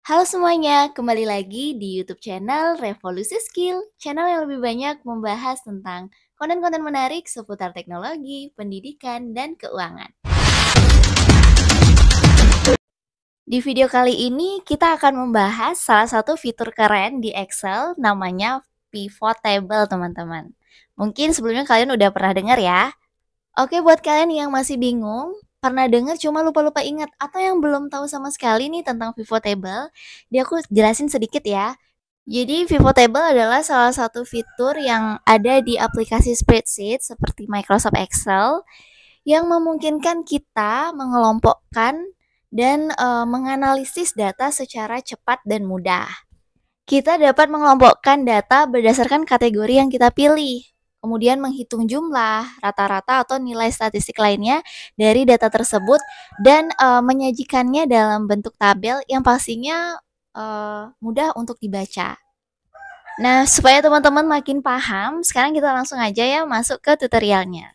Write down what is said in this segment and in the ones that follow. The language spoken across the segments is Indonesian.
Halo semuanya, kembali lagi di YouTube channel Revolusi Skill, channel yang lebih banyak membahas tentang konten-konten menarik seputar teknologi, pendidikan, dan keuangan. Di video kali ini kita akan membahas salah satu fitur keren di Excel namanya Pivot Table, teman-teman. Mungkin sebelumnya kalian udah pernah dengar ya. Oke, buat kalian yang masih bingung, pernah dengar cuma lupa-lupa ingat, atau yang belum tahu sama sekali nih tentang Pivot Table, aku jelasin sedikit ya. Jadi Pivot Table adalah salah satu fitur yang ada di aplikasi spreadsheet seperti Microsoft Excel yang memungkinkan kita mengelompokkan dan menganalisis data secara cepat dan mudah. Kita dapat mengelompokkan data berdasarkan kategori yang kita pilih, kemudian menghitung jumlah, rata-rata atau nilai statistik lainnya dari data tersebut dan menyajikannya dalam bentuk tabel yang pastinya mudah untuk dibaca. Nah, supaya teman-teman makin paham, sekarang kita langsung aja ya masuk ke tutorialnya.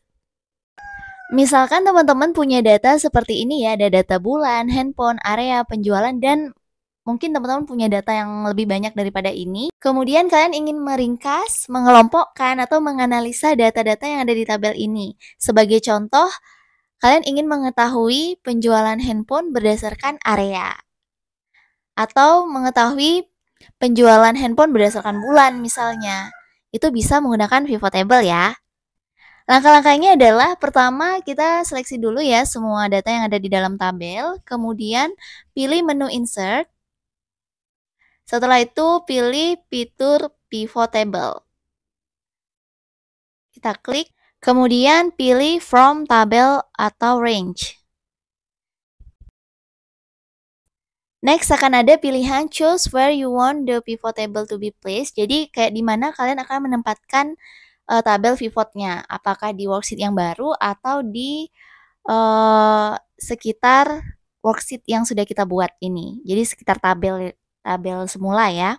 Misalkan teman-teman punya data seperti ini ya, ada data bulan, handphone, area, penjualan, dan mungkin teman-teman punya data yang lebih banyak daripada ini. Kemudian kalian ingin meringkas, mengelompokkan, atau menganalisa data-data yang ada di tabel ini. Sebagai contoh, kalian ingin mengetahui penjualan handphone berdasarkan area. Atau mengetahui penjualan handphone berdasarkan bulan misalnya. Itu bisa menggunakan pivot table ya. Langkah-langkahnya adalah pertama kita seleksi dulu ya semua data yang ada di dalam tabel, kemudian pilih menu insert. Setelah itu pilih fitur pivot table. Kita klik, kemudian pilih from tabel atau range. Next akan ada pilihan choose where you want the pivot table to be placed. Jadi kayak di mana kalian akan menempatkan tabel pivotnya. Apakah di worksheet yang baru atau di sekitar worksheet yang sudah kita buat ini. Jadi sekitar tabel semula ya.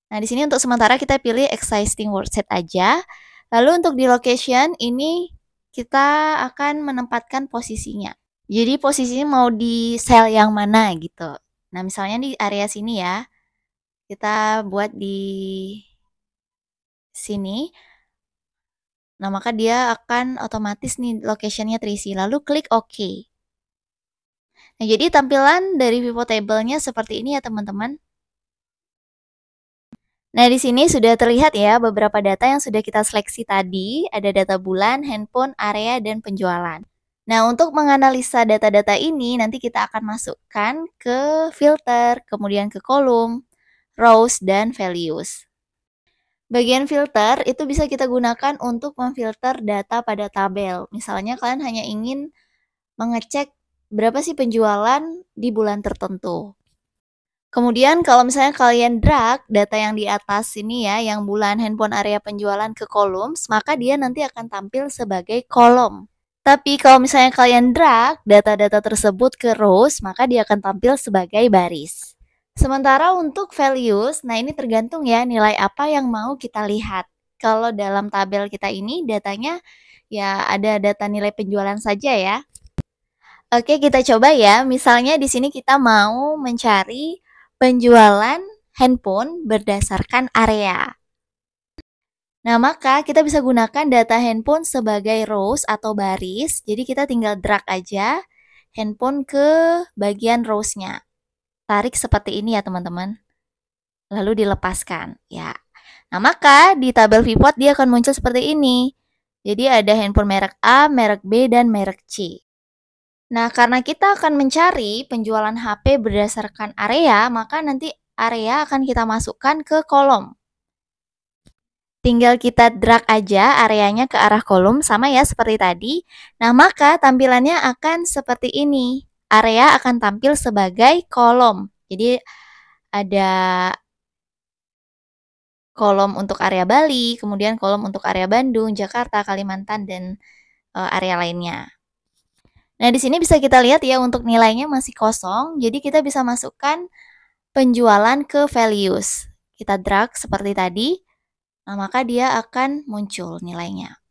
Nah, di sini untuk sementara kita pilih existing worksheet aja. Lalu untuk di location ini kita akan menempatkan posisinya. Jadi posisinya mau di sel yang mana gitu. Nah, misalnya di area sini ya, kita buat di sini. Nah, maka dia akan otomatis nih location-nya terisi. Lalu klik OK. Nah, jadi tampilan dari pivot table-nya seperti ini ya, teman-teman. Nah, di sini sudah terlihat ya beberapa data yang sudah kita seleksi tadi. Ada data bulan, handphone, area, dan penjualan. Nah, untuk menganalisa data-data ini, nanti kita akan masukkan ke filter, kemudian ke kolom, rows, dan values. Bagian filter itu bisa kita gunakan untuk memfilter data pada tabel. Misalnya kalian hanya ingin mengecek berapa sih penjualan di bulan tertentu. Kemudian kalau misalnya kalian drag data yang di atas ini ya, yang bulan, handphone, area, penjualan ke columns, maka dia nanti akan tampil sebagai kolom. Tapi kalau misalnya kalian drag data-data tersebut ke rows, maka dia akan tampil sebagai baris. Sementara untuk values, nah ini tergantung ya nilai apa yang mau kita lihat. Kalau dalam tabel kita ini datanya ya ada data nilai penjualan saja ya. Oke, kita coba ya. Misalnya di sini kita mau mencari penjualan handphone berdasarkan area. Nah, maka kita bisa gunakan data handphone sebagai rows atau baris. Jadi kita tinggal drag aja handphone ke bagian rows-nya. Tarik seperti ini ya, teman-teman. Lalu dilepaskan, ya. Nah, maka di tabel pivot dia akan muncul seperti ini. Jadi ada handphone merek A, merek B, dan merek C. Nah, karena kita akan mencari penjualan HP berdasarkan area, maka nanti area akan kita masukkan ke kolom. Tinggal kita drag aja areanya ke arah kolom, sama ya seperti tadi. Nah, maka tampilannya akan seperti ini. Area akan tampil sebagai kolom. Jadi, ada kolom untuk area Bali, kemudian kolom untuk area Bandung, Jakarta, Kalimantan, dan area lainnya. Nah, di sini bisa kita lihat ya untuk nilainya masih kosong, jadi kita bisa masukkan penjualan ke values. Kita drag seperti tadi, nah maka dia akan muncul nilainya.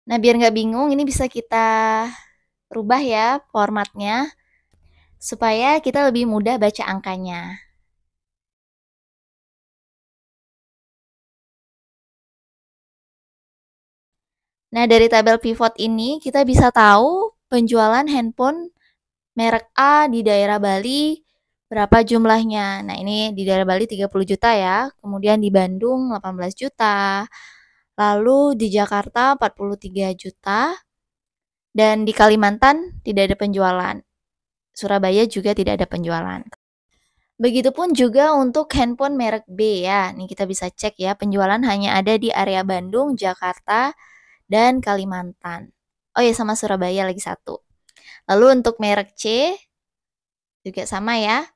Nah, biar nggak bingung, ini bisa kita rubah ya formatnya. supaya kita lebih mudah baca angkanya. Nah, dari tabel pivot ini kita bisa tahu penjualan handphone merek A di daerah Bali berapa jumlahnya. Nah, ini di daerah Bali 30 juta ya. Kemudian di Bandung 18 juta. Lalu di Jakarta 43 juta. Dan di Kalimantan tidak ada penjualan. Surabaya juga tidak ada penjualan. Begitupun juga untuk handphone merek B ya. Nih kita bisa cek ya, penjualan hanya ada di area Bandung, Jakarta, dan Kalimantan. Oh ya, sama Surabaya lagi satu. Lalu untuk merek C juga sama ya.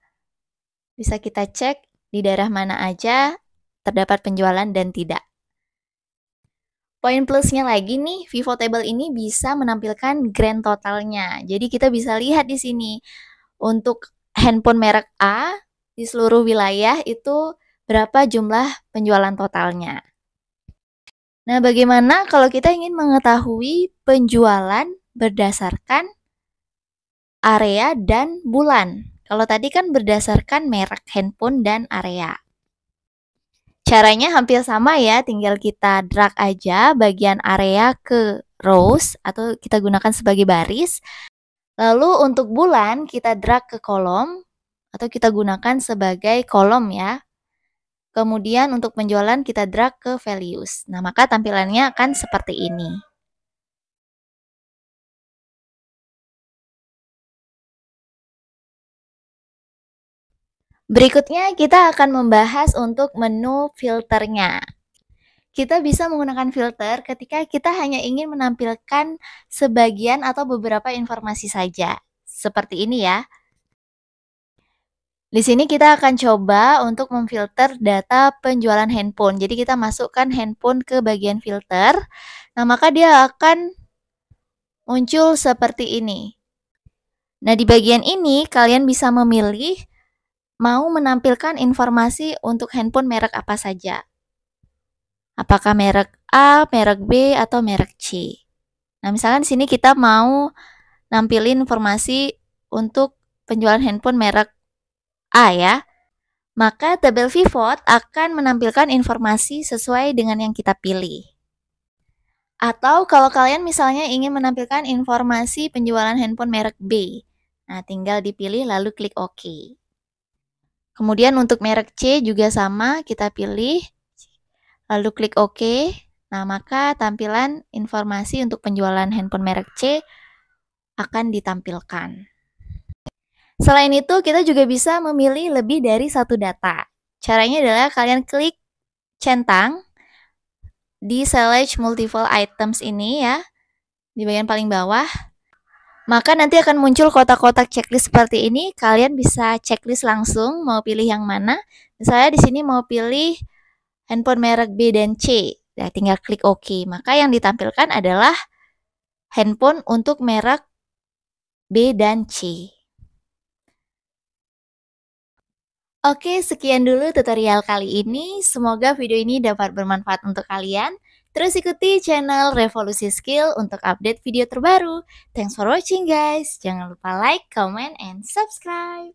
Bisa kita cek di daerah mana aja terdapat penjualan dan tidak. Poin plusnya lagi nih, Vivo Table ini bisa menampilkan grand totalnya. Jadi kita bisa lihat di sini untuk handphone merek A di seluruh wilayah itu berapa jumlah penjualan totalnya. Nah, bagaimana kalau kita ingin mengetahui penjualan berdasarkan area dan bulan? Kalau tadi kan berdasarkan merek handphone dan area. Caranya hampir sama ya, tinggal kita drag aja bagian area ke rows atau kita gunakan sebagai baris. Lalu untuk bulan kita drag ke kolom atau kita gunakan sebagai kolom ya. Kemudian untuk penjualan kita drag ke values. Nah, maka tampilannya akan seperti ini. Berikutnya kita akan membahas untuk menu filternya. Kita bisa menggunakan filter ketika kita hanya ingin menampilkan sebagian atau beberapa informasi saja. Seperti ini ya. Di sini kita akan coba untuk memfilter data penjualan handphone. Jadi kita masukkan handphone ke bagian filter. Nah, maka dia akan muncul seperti ini. Nah, di bagian ini kalian bisa memilih mau menampilkan informasi untuk handphone merek apa saja. Apakah merek A, merek B, atau merek C. Nah, misalkan di sini kita mau nampilin informasi untuk penjualan handphone merek A ya. Maka tabel pivot akan menampilkan informasi sesuai dengan yang kita pilih. Atau kalau kalian misalnya ingin menampilkan informasi penjualan handphone merek B, nah tinggal dipilih lalu klik OK. Kemudian untuk merek C juga sama, kita pilih, lalu klik OK. Nah, maka tampilan informasi untuk penjualan handphone merek C akan ditampilkan. Selain itu, kita juga bisa memilih lebih dari satu data. Caranya adalah kalian klik centang di select multiple items ini ya, di bagian paling bawah. Maka nanti akan muncul kotak-kotak checklist seperti ini. Kalian bisa checklist langsung mau pilih yang mana. Misalnya di sini mau pilih handphone merek B dan C. Nah, tinggal klik OK. Maka yang ditampilkan adalah handphone untuk merek B dan C. Oke, sekian dulu tutorial kali ini. Semoga video ini dapat bermanfaat untuk kalian. Terus ikuti channel Revolusi Skill untuk update video terbaru. Thanks for watching guys. Jangan lupa like, comment, and subscribe.